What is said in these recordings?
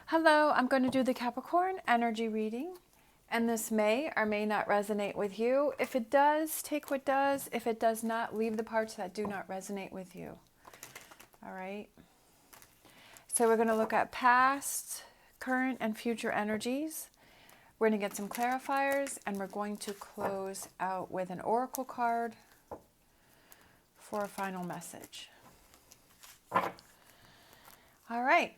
Hello, I'm going to do the Capricorn energy reading, and this may or may not resonate with you. If it does, take what does. If it does not, leave the parts that do not resonate with you. All right? So we're going to look at past, current, and future energies. We're going to get some clarifiers, and we're going to close out with an oracle card for a final message. All right.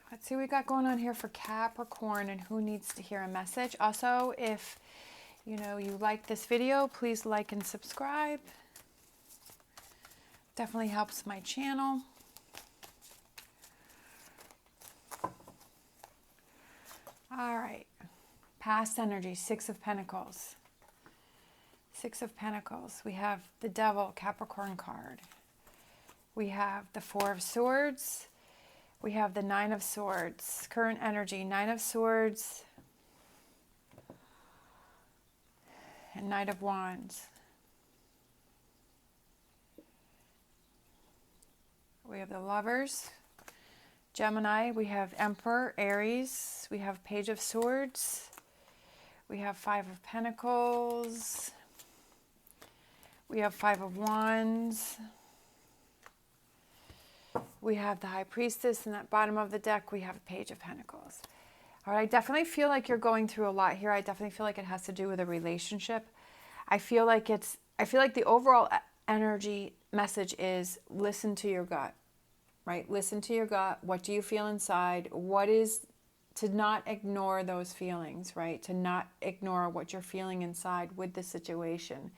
Let's see what we got going on here for Capricorn and who needs to hear a message. Also, if you like this video, please like and subscribe. Definitely helps my channel. All right. Past energy, Six of Pentacles. Six of Pentacles. We have the Devil, Capricorn card. We have the Four of Swords. We have the Nine of Swords, current energy, Nine of Swords, and Knight of Wands. We have the Lovers, Gemini, we have Emperor, Aries, we have Page of Swords, we have Five of Pentacles, we have Five of Wands. We have the High Priestess, and at the bottom of the deck, we have a Page of Pentacles. All right, I definitely feel like you're going through a lot here. I definitely feel like it has to do with a relationship. I feel like the overall energy message is listen to your gut, right? Listen to your gut. What do you feel inside? What is to not ignore those feelings, right? To not ignore what you're feeling inside with the situation.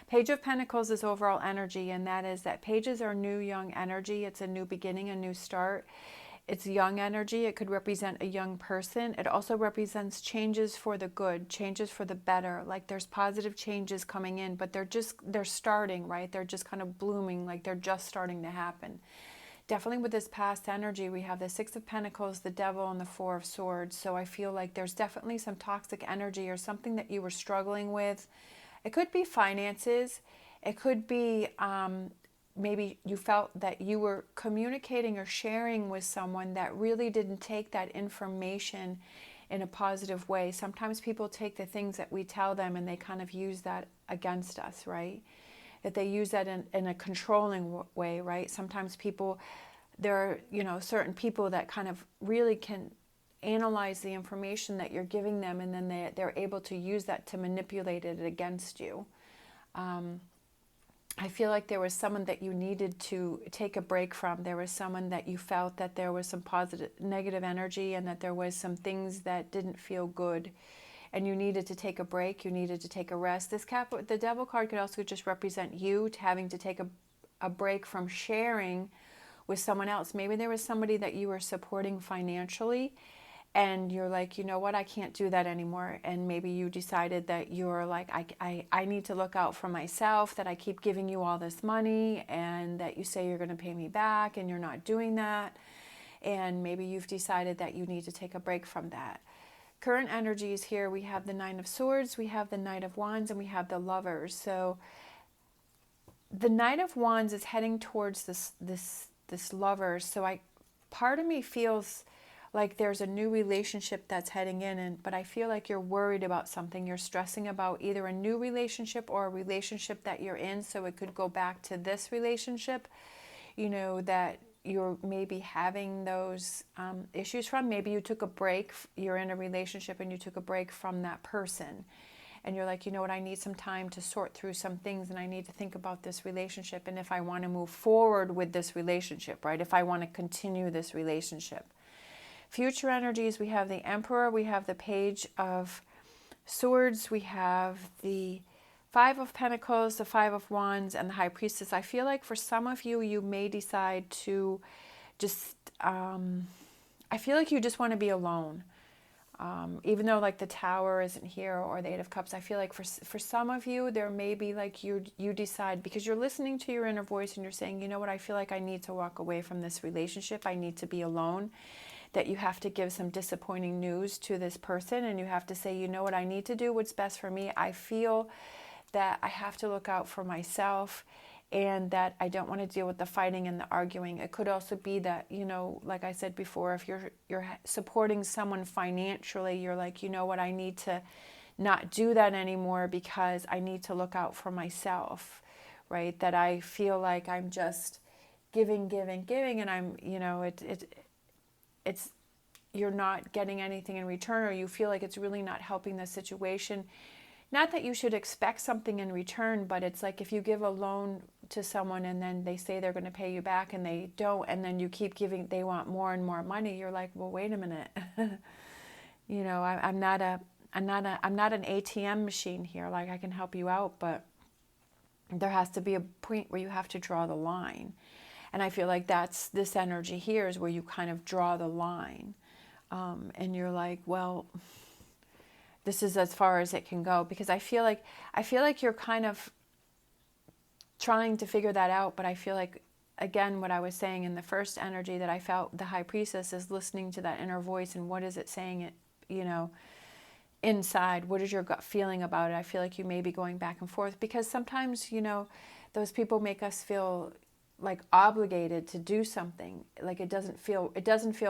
Page of Pentacles is overall energy, and that is that pages are new, young energy. It's a new beginning, a new start. It's young energy. It could represent a young person. It also represents changes for the good, changes for the better. Like there's positive changes coming in, but they're starting, right? They're just kind of blooming, like they're just starting to happen. Definitely with this past energy, we have the Six of Pentacles, the Devil, and the Four of Swords. So I feel like there's definitely some toxic energy or something that you were struggling with. It could be finances. It could be maybe you felt that you were communicating or sharing with someone that really didn't take that information in a positive way. Sometimes people take the things that we tell them and they kind of use that against us, right? That they use that in a controlling way, right? Sometimes there are, certain people that kind of really can analyze the information that you're giving them, and then they're able to use that to manipulate it against you. I feel like there was someone that you needed to take a break from. There was someone that you felt that there was some negative energy, and that there was some things that didn't feel good, and you needed to take a break. You needed to take a rest. The Devil card could also just represent you having to take a break from sharing with someone else. Maybe there was somebody that you were supporting financially, and you're like, you know what, I can't do that anymore. And maybe you decided that you're like, I need to look out for myself, that I keep giving you all this money, and that you say you're going to pay me back, and you're not doing that. And maybe you've decided that you need to take a break from that. Current energies here, we have the Nine of Swords, we have the Knight of Wands, and we have the Lovers. So the Knight of Wands is heading towards this Lovers. So part of me feels like there's a new relationship that's heading in, but I feel like you're worried about something. You're stressing about either a new relationship or a relationship that you're in. So it could go back to this relationship, that you're maybe having those issues from. Maybe you took a break. You're in a relationship and you took a break from that person. And you're like, you know what, I need some time to sort through some things, and I need to think about this relationship. And if I want to move forward with this relationship, right? If I want to continue this relationship. Future energies, we have the Emperor, we have the Page of Swords, we have the Five of Pentacles, the Five of Wands, and the High Priestess. I feel like for some of you, you may decide to just, I feel like you just want to be alone. Even though like the Tower isn't here, or the Eight of Cups, I feel like for some of you, there may be like you decide, because you're listening to your inner voice and you're saying, you know what, I feel like I need to walk away from this relationship. I need to be alone. That you have to give some disappointing news to this person, and you have to say, you know what, I need to do what's best for me. I feel that I have to look out for myself, and that I don't want to deal with the fighting and the arguing. It could also be that, you know, like I said before, if you're supporting someone financially, you're like, you know what, I need to not do that anymore because I need to look out for myself, right? That I feel like I'm just giving, and I'm, you know, it's you're not getting anything in return, or you feel like it's really not helping the situation. Not that you should expect something in return, but it's like if you give a loan to someone and then they say they're going to pay you back and they don't, and then you keep giving, they want more and more money. You're like, well, wait a minute. You know, I'm not an ATM machine here. Like, I can help you out, but there has to be a point where you have to draw the line. And I feel like that's this energy here is where you kind of draw the line. And you're like, well, this is as far as it can go, because I feel like you're kind of trying to figure that out. But I feel like, again, what I was saying in the first energy, that I felt the High Priestess is listening to that inner voice, and what is it saying, it, you know, inside. What is your gut feeling about it? I feel like you may be going back and forth, because sometimes, you know, those people make us feel like obligated to do something. Like it doesn't feel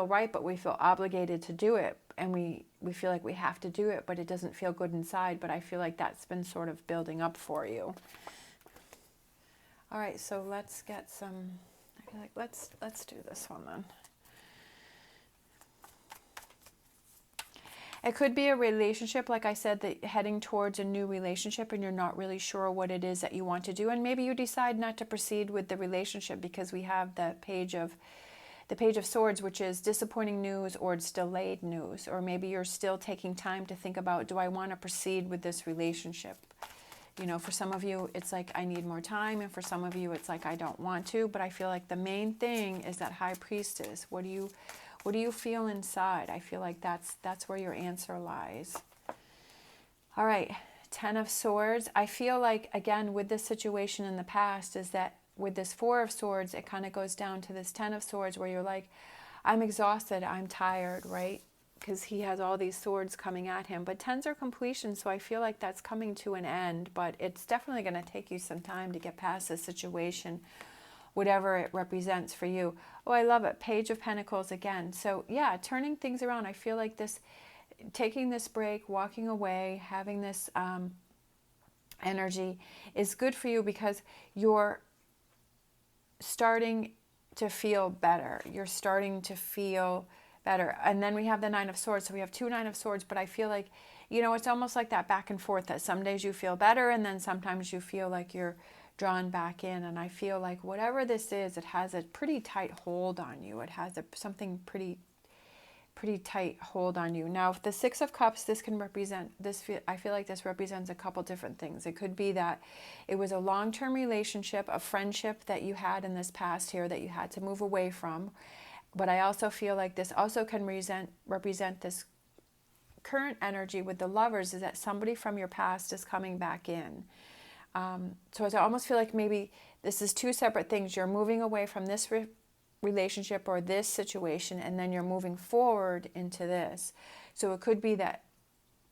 right, but we feel obligated to do it, and we feel like we have to do it, but it doesn't feel good inside. But I feel like that's been sort of building up for you. All right, so let's get some, I feel like let's do this one then. It could be a relationship, like I said, that heading towards a new relationship, and you're not really sure what it is that you want to do, and maybe you decide not to proceed with the relationship because we have the Page of Swords, which is disappointing news or it's delayed news. Or maybe you're still taking time to think about, do I want to proceed with this relationship? You know, for some of you, it's like, I need more time. And for some of you, it's like, I don't want to. But I feel like the main thing is that High Priestess. What do you feel inside? I feel like that's where your answer lies. All right, Ten of Swords. I feel like, again, with this situation in the past, is that with this Four of Swords, it kind of goes down to this Ten of Swords, where you're like, I'm exhausted, I'm tired, right? Because he has all these swords coming at him. But tens are completion, so I feel like that's coming to an end. But it's definitely going to take you some time to get past this situation, whatever it represents for you. Oh, I love it. Page of Pentacles again. So yeah, turning things around. I feel like this, taking this break, walking away, having this energy is good for you, because you're starting to feel better. You're starting to feel better. And then we have the Nine of Swords. So we have two Nine of Swords, but I feel like, you know, it's almost like that back and forth, that some days you feel better and then sometimes you feel like you're drawn back in. And I feel like whatever this is, it has a pretty tight hold on you. It has something pretty tight hold on you. Now, if the Six of Cups, this can represent this. I feel like this represents a couple different things. It could be that it was a long-term relationship, a friendship that you had in this past here that you had to move away from. But I also feel like this also can represent this current energy with the Lovers, is that somebody from your past is coming back in. So I almost feel like maybe this is two separate things. You're moving away from this relationship or this situation, and then you're moving forward into this. So it could be that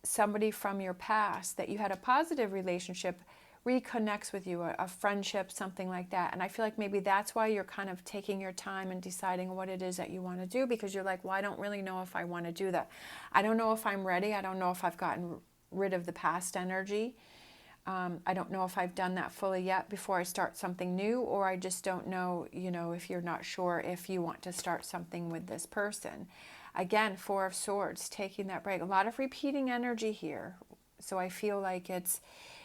somebody from your past that you had a positive relationship reconnects with you, a friendship, something like that. And I feel like maybe that's why you're kind of taking your time and deciding what it is that you want to do, because you're like, well, I don't really know if I want to do that. I don't know if I'm ready. I don't know if I've gotten rid of the past energy. I don't know if I've done that fully yet before I start something new, or I just don't know, you know, if you're not sure if you want to start something with this person. Again, Four of Swords, taking that break. A lot of repeating energy here. So I feel like it's,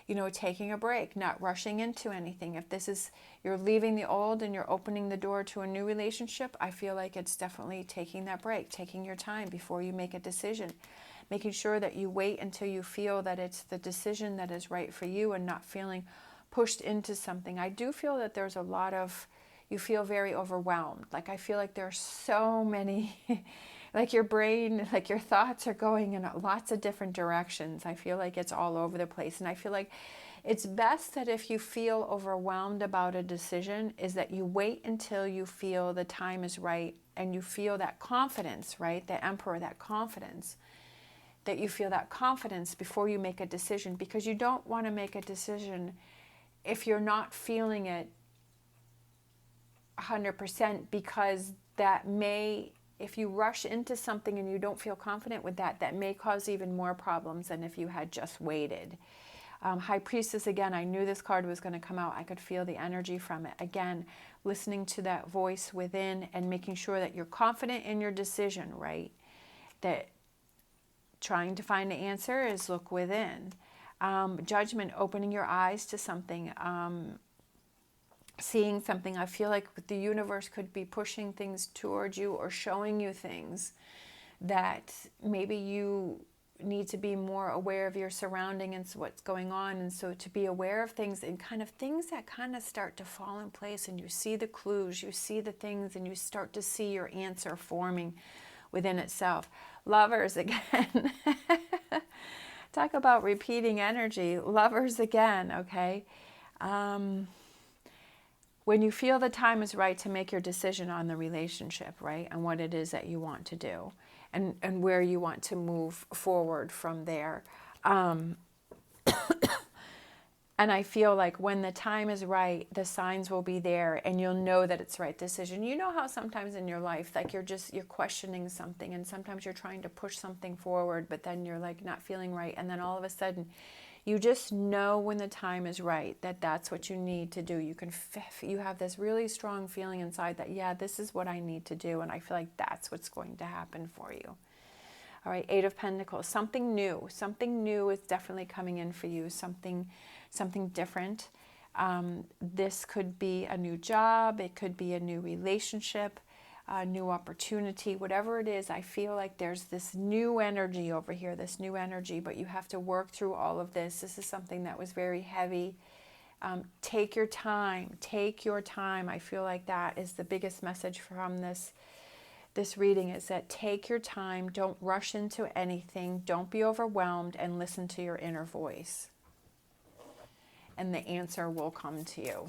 you know, taking a break, not rushing into anything. If this is, you're leaving the old and you're opening the door to a new relationship, I feel like it's definitely taking that break, taking your time before you make a decision. Making sure that you wait until you feel that it's the decision that is right for you, and not feeling pushed into something. I do feel that there's a lot of, you feel very overwhelmed. Like I feel like there's so many, like your brain, like your thoughts are going in lots of different directions. I feel like it's all over the place. And I feel like it's best that if you feel overwhelmed about a decision, is that you wait until you feel the time is right and you feel that confidence, right? The Emperor, that confidence. That you feel that confidence before you make a decision, because you don't want to make a decision if you're not feeling it 100%, because that may, if you rush into something and you don't feel confident with that, that may cause even more problems than if you had just waited. High Priestess, again, I knew this card was going to come out. I could feel the energy from it. Again, listening to that voice within and making sure that you're confident in your decision, right? That trying to find the answer is look within. Judgment, opening your eyes to something, seeing something. I feel like the universe could be pushing things towards you or showing you things that maybe you need to be more aware of your surrounding and what's going on. And so to be aware of things and kind of things that kind of start to fall in place, and you see the clues, you see the things, and you start to see your answer forming within itself. Lovers, again. Talk about repeating energy. Lovers, again, okay? When you feel the time is right to make your decision on the relationship, right? And what it is that you want to do, and where you want to move forward from there. And I feel like when the time is right, the signs will be there and you'll know that it's the right decision. You know how sometimes in your life, like you're questioning something, and sometimes you're trying to push something forward, but then you're like not feeling right. And then all of a sudden you just know when the time is right that that's what you need to do. You have this really strong feeling inside that, yeah, this is what I need to do. And I feel like that's what's going to happen for you. All right, Eight of Pentacles, something new. Something new is definitely coming in for you, something different. This could be a new job. It could be a new relationship, a new opportunity, whatever it is. I feel like there's this new energy over here, this new energy, but you have to work through all of this. This is something that was very heavy. Take your time. Take your time. I feel like that is the biggest message from this reading, is that take your time. Don't rush into anything. Don't be overwhelmed, and listen to your inner voice. And the answer will come to you.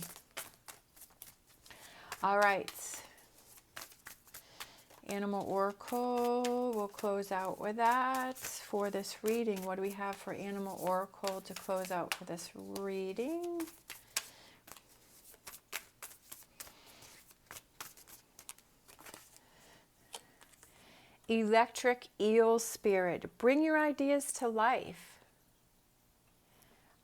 All right. Animal Oracle, we'll close out with that for this reading. What do we have for Animal Oracle to close out for this reading? Electric Eel Spirit, bring your ideas to life.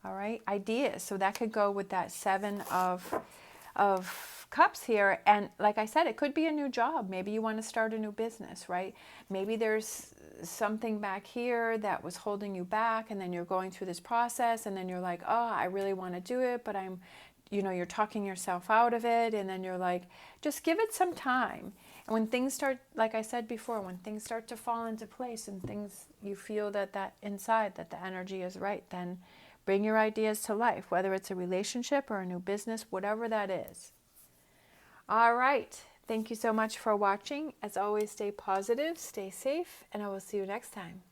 All right, ideas. So that could go with that Seven of Cups here. And like I said, it could be a new job. Maybe you want to start a new business, right? Maybe there's something back here that was holding you back, and then you're going through this process, and then you're like, oh, I really want to do it, but you're talking yourself out of it, and then you're like, just give it some time. And when things start, like I said before, when things start to fall into place and things, you feel that inside, that the energy is right, then bring your ideas to life, whether it's a relationship or a new business, whatever that is. All right. Thank you so much for watching. As always, stay positive, stay safe, and I will see you next time.